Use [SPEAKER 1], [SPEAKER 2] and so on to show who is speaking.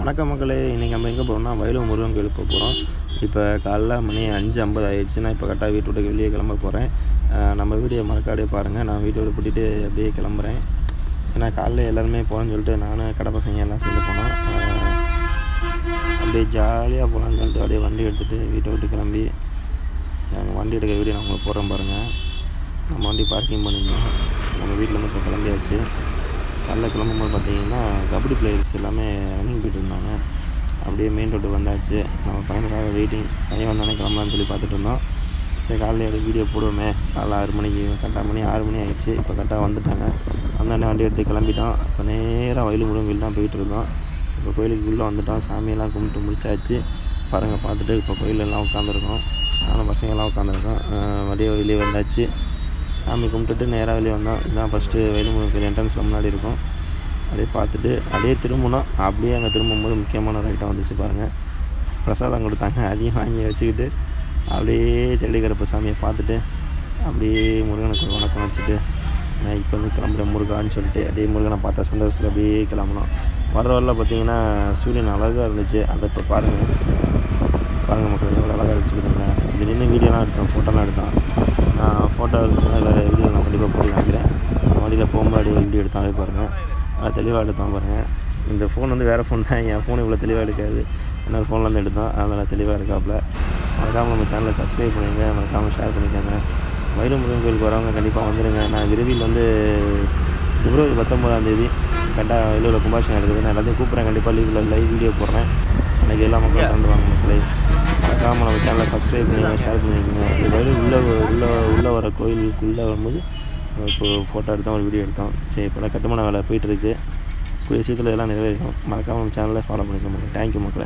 [SPEAKER 1] வணக்கம் மக்களே, இன்றைக்கி நம்ம எங்கே போகிறோம்னா வயலூர் முருகன் கோயிலுக்கு போகிறோம். இப்போ காலைல மணி 5:50 ஆயிடுச்சு. நான் இப்போ கரெக்டாக வீட்டு விட்டு வெளியே கிளம்ப போகிறேன். நம்ம வீடியோ மறக்காதே பாருங்கள். நான் வீட்டோட கூட்டிகிட்டு அப்படியே கிளம்புறேன். ஏன்னா காலைல எல்லாருமே போகணுன்னு சொல்லிட்டு நானும் கடை பசங்க எல்லாம் சேர்ந்து போனோம். அப்படியே ஜாலியாக போகலான்னு சொல்லிட்டு அப்படியே வண்டி எடுத்துகிட்டு வீட்டை விட்டு கிளம்பி நாங்கள் வண்டி எடுக்கிற வீடியோ நான் உங்களுக்கு போகிறேன் பாருங்கள். நம்ம வண்டி பார்க்கிங் பண்ணியிருந்தோம். நம்ம வீட்டிலேருந்து இப்போ கிளம்பியாச்சு. காலைல கிளம்பும்போது பார்த்தீங்கன்னா கபடி பிளேயர்ஸ் எல்லாமே ரன்னிங் போய்ட்டு இருந்தாங்க. அப்படியே மெயின் ரோட்டுக்கு வந்தாச்சு. நம்ம பையனுக்காக வெயிட்டிங். பையன் வந்தானே கிளம்பலான்னு சொல்லி பார்த்துட்டு இருந்தோம். சரி காலையில் எடுத்து வீடியோ போடுவோமே. காலைல 6 மணிக்கு கரெக்டாக 6 மணி ஆகிடுச்சு. இப்போ கரெக்டாக வந்துட்டாங்க. வந்தோடனே வண்டி எடுத்து கிளம்பிட்டோம். இப்போ நேராக வயலூர் முருகன் கோயில் தான் போயிட்டுருக்கோம். இப்போ கோயிலுக்கு உள்ளே வந்துட்டோம். சாமியெல்லாம் கும்பிட்டு முடிச்சாச்சு. பாருங்கள் பார்த்துட்டு இப்போ கோயிலெல்லாம் உட்காந்துருக்கோம். நானும் பசங்கள்லாம் உட்காந்துருக்கோம். வண்டியை வெளியே வந்தாச்சு. சாமி கும்பிட்டுட்டு நேராக வெளியே வந்தோம். இதுதான் ஃபஸ்ட்டு வயலூர் முருகன் கோயில் என்ட்ரன்ஸில் முன்னாடி இருக்கும். அப்படியே பார்த்துட்டு அப்படியே திரும்பினோம். அப்படியே அங்கே திரும்பும்போது முக்கியமான ஒரு ஐட்டம் வந்துச்சு பாருங்கள். பிரசாதம் கொடுத்தாங்க. அதையும் வாங்கி வச்சுக்கிட்டு அப்படியே தெளிகரப்ப சாமியை பார்த்துட்டு அப்படியே முருகனுக்கு ஒரு வணக்கம் வச்சுட்டு இப்போ வந்து கிளம்புற முருகான்னு சொல்லிட்டு அப்படியே முருகனை பார்த்தா சந்தோஷத்தில் அப்படியே கிளம்புனோம். வர வரல பார்த்திங்கன்னா சூரியன் அழகாக இருந்துச்சு. அதை இப்போ பாருங்கள் மக்கள் எவ்வளோ அழகாக வச்சுக்கிட்டுங்க. இது நின்று வீடியோலாம் எடுத்தோம், ஃபோட்டோலாம் எடுத்தோம். நான் ஃபோட்டோ எடுத்துன்னா எல்லோரும் வீடியோ நான் கண்டிப்பாக போட்டு காமிக்கிறேன். வண்டியில் போகும்போது வீடியோ எடுத்தாலே பாருங்கள். நல்லா தெளிவாக எடுத்தோம் பாருங்கள். இந்த ஃபோன் வந்து வேறு ஃபோன் தான். என் ஃபோன் இவ்வளோ தெளிவாக எடுக்காது. என்னோடய ஃபோன்லேருந்து எடுத்தோம். அதனால் தெளிவாக இருக்காப்புல. மறக்காமல் நம்ம சேனலை சப்ஸ்கிரைப் பண்ணிடுங்க. மறக்காமல் ஷேர் பண்ணிக்கோங்க. வயலூர் முருகன் கோயிலுக்கு வரவங்க கண்டிப்பாக வந்துடுங்க. நான் விரைவில் வந்து பிப்ரவரி 19 கரெக்டாக வயலூரில் கும்பாபிஷேகம் எடுக்குது. நான் எல்லாத்தையும் கூப்பிட்றேன். கண்டிப்பாக லைவ் வீடியோ போடுறேன். எனக்கு எல்லா மக்களும் கலந்துவாங்க மக்களே. மறக்காமல் நம்ம சேனலை சப்ஸ்கிரைப் பண்ணிடுங்க, ஷேர் பண்ணிக்கோங்க. இது வயலூர் உள்ளே வர கோயிலுக்குள்ளே வரும்போது இப்போ ஃபோட்டோ எடுத்தோம், ஒரு வீடியோ எடுத்தோம். சரி இப்போ கட்டுமான வேலை போயிட்டுருக்கு. கூடிய சீக்கிரத்தில் இதெல்லாம் நிறைவேறும். மறக்காமல் நம்ம சேனலை ஃபாலோ பண்ணிக்க மக்களே. தேங்க்யூ மக்களே.